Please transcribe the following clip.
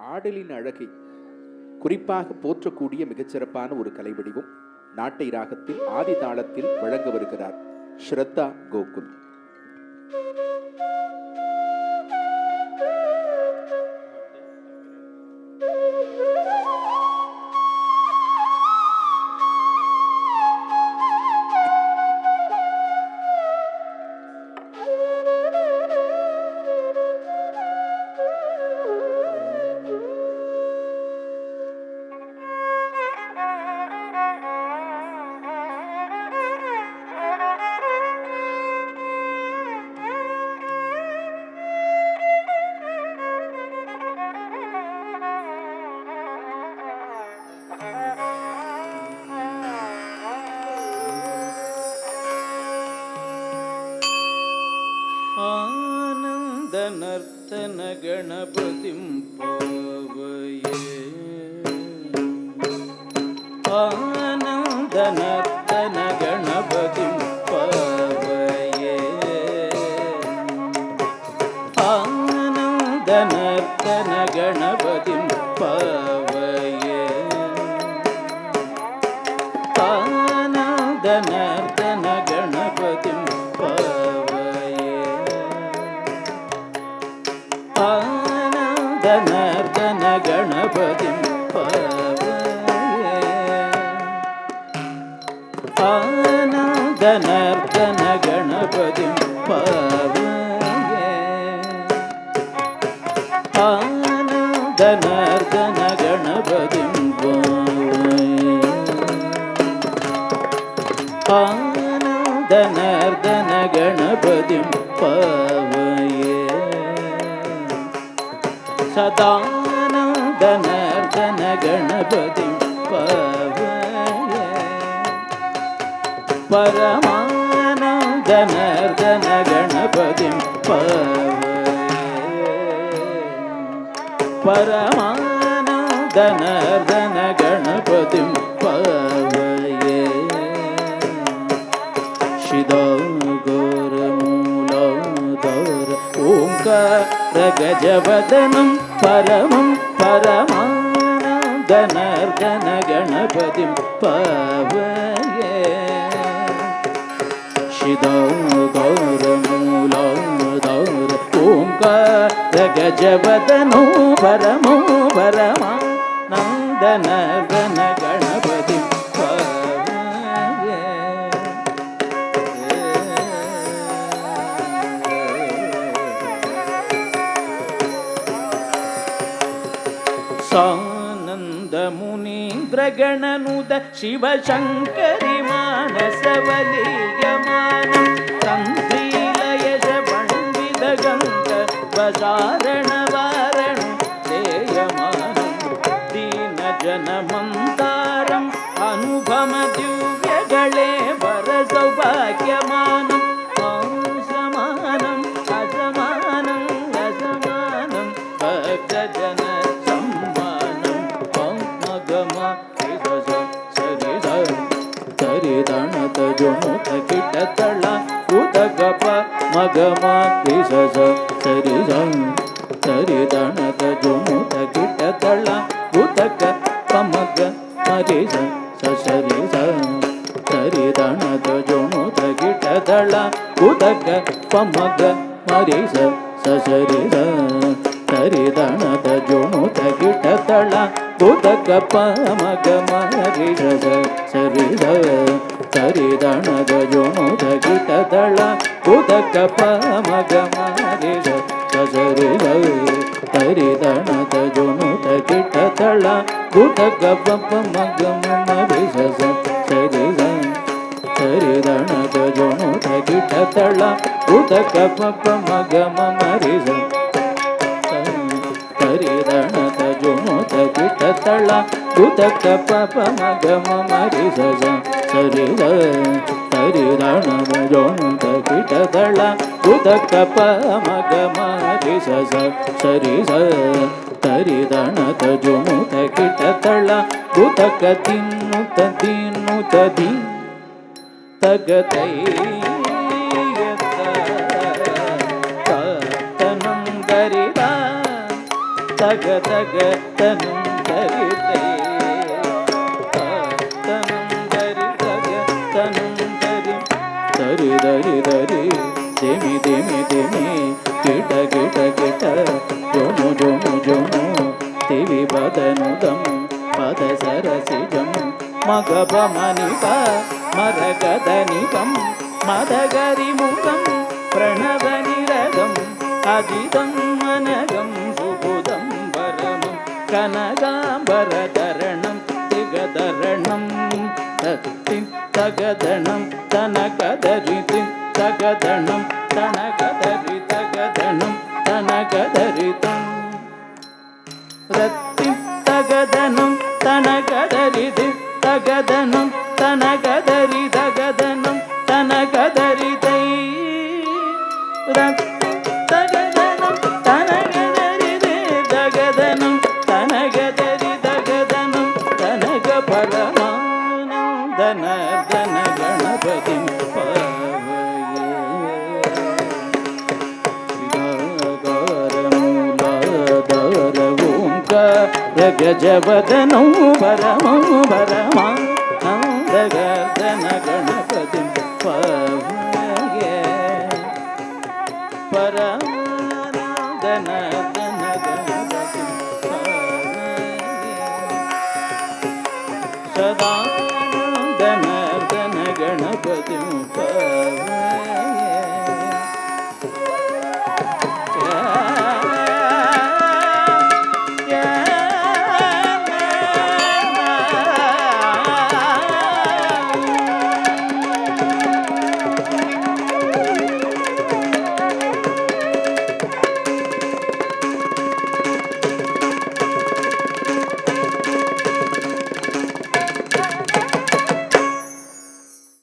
ஆடலின் அழகை குறிப்பாக போற்றக்கூடிய மிகச்சிறப்பான ஒரு கலை வடிவம் நாட்டை ராகத்தில் ஆதி தாளத்தில் வழங்க வருகிறார் ஸ்ரத்தா கோகுல். नर्तन गणपतिं पावये आनंद नर्तन गणपतिं पावये आनंद नर्तन गणपतिं पावये आनंद नर्तन गणपतिं आनंद नर्तन गणपतिं पावये आनंद नर्तन गणपतिं पावये आनंद नर्तन गणपतिं पावये आनंद नर्तन गणपतिं पावये सदानंद नर्तन गणपतिं पावये परमानंद नर्तन गणपतिं पावये परमानंद नर्तन गणपतिं पावये शिदा गौरमूलाधार ओंकार गजवदनं परमं परमानंद नर्तन गणपतिं पावये शिदा गौरमूलाधार ओंकार गजवदनं परमं परमानंद नर्तन गणपतिं सानंद मुनीन्द्र गणनुद शिव शंकरि मानसवलीयमानं तन्त्रीलयश पण्डित गंग बजारण वारण देयमानं दीन जनमन्तारम् अनुभव दिव्यगळे वर सौभाग्यमानं समानं अजमानं रसमानं भक्तजन तरिदणत जोमुत किटतळ उदगप मगम विसस सरिज तरिदणत जोमुत किटतळ उदग पमग मरिज ससरिज तरिदणत जोमुत किटतळ उदग पमग मरिज ससरिज तरिदणत जोमुत किटतळ उदग पमग मरिज सरिज तरिदणत जोमुत किटतळ उदग पमग मरिज ससरिज तरिदणत जोमुत किटतळ उदग पमग मरिज सरिज तरिदणत जोमुत किटतळ उदग पमग मरिज तरिदणत जोमुत किटतळ उदग पमग मरिज सरिज तरिदणत जोमुत किटतळ उदग पमग मरिज सरिज तरिदणत जोमुत किटतळ उदग तिन्नुत तिन्नुत धी तगतै तनं गरिदा தக தக தனும் தரிதை தனும் தரி தக தனும் தரி தரி தரி தரி தேமி தேமி தேமி கிட கிட கிட ஜோமு ஜோமு ஜோமு தேவி பதனுதம் பத சரசிஜம் மகபமணிப மரகதனிபம் மதகரிமுகம் பிரணவநிரகம் அஜிதம் மனகம் சுபுதம் பரமம் கனகாம்பரதரணம் திகதரணம் தகதணம் தனகதரிதி தகதணம் தனகதரி தகதணம் தனகதரிதம் ரத்தி தகதனம் தனகதரிதி தகதனம் தனகதரி தகதனம் தனகதரிதை ரத்தி தகதனம் தனகதரிதி தகதனம் தனகதரி தகதனம் தனக பரமானந்தன தன கணபதி ಗಜವದನಂ ಪರಮಂ ಪರಮಾನಂದಗರ್ಧನ ಗಣಪತಿ ಪವಯ ಪರಮಾನಂದನ ಗಣಪತಿ ಸದಾನಂದನ ಗಣಪತಿ